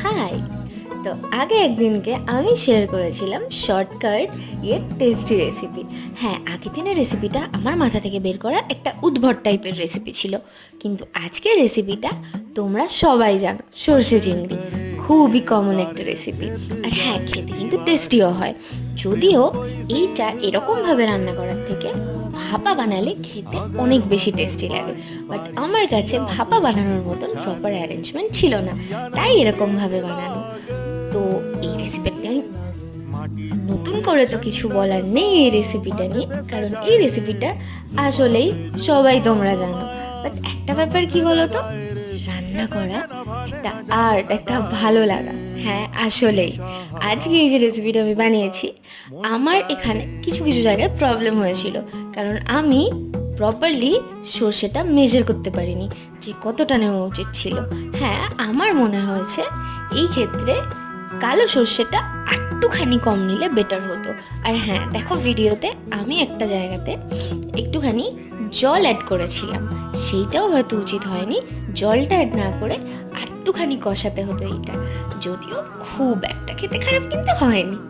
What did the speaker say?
High. তো আগে একদিনকে আমি শেয়ার করেছিলাম শর্টকাট টেস্টি রেসিপি। হ্যাঁ, আগের দিনের রেসিপিটা আমার মাথা থেকে বের করা একটা উদ্ভট টাইপের রেসিপি ছিল, কিন্তু আজকের রেসিপিটা তোমরা সবাই জানো, সর্ষে চিংড়ি। খুবই কমন একটা রেসিপি, আর হ্যাঁ, খেতে কিন্তু টেস্টিও হয়। যদিও এইটা এরকমভাবে রান্না করার থেকে ভাপা বানালে খেতে অনেক বেশি টেস্টি লাগে, বাট আমার কাছে ভাপা বানানোর মতন প্রপার অ্যারেঞ্জমেন্ট ছিল না, তাই এরকমভাবে বানানো। তো এই রেসিপিটা আমি নতুন করে তো কিছু বলার নেই এই রেসিপিটা নিয়ে, কারণ এই রেসিপিটা আসলেই সবাই তোমরা জানো। বাট একটা ব্যাপার কি বলো তো, রান্না করা একটা আর্ট, একটা ভালো লাগা। হ্যাঁ, আসলেই আজকে এই যে রেসিপিটা আমি বানিয়েছি, আমার এখানে কিছু কিছু জায়গায় প্রবলেম হয়েছিল, কারণ আমি প্রপারলি সর্ষেটা মেজার করতে পারিনি যে কতটা নেওয়া উচিত ছিল। হ্যাঁ, আমার মনে হয়েছে এই ক্ষেত্রে কালো সর্ষেটা একটুখানি কম নিলে বেটার হতো। আর হ্যাঁ, দেখো ভিডিওতে আমি একটা জায়গাতে একটুখানি জল অ্যাড করেছিলাম, সেইটাও হয়তো উচিত হয়নি। জলটা অ্যাড না করে একটুখানি কষাতে হতো এইটা, যদিও খুব একটা খেতে খারাপ কিন্তু হয়নি।